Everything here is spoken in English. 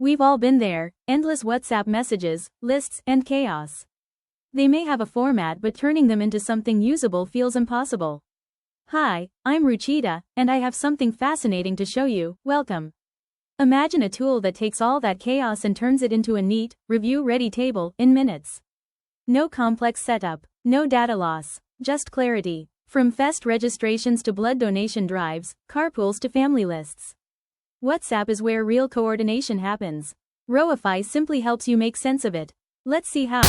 We've all been there, endless WhatsApp messages, lists, and chaos. They may have a format, but turning them into something usable feels impossible. Hi, I'm Ruchita, and I have something fascinating to show you. Welcome. Imagine a tool that takes all that chaos and turns it into a neat, review-ready table in minutes. No complex setup, no data loss, just clarity. From fest registrations to blood donation drives, carpools to family lists. WhatsApp is where real coordination happens. Rowify simply helps you make sense of it. Let's see how.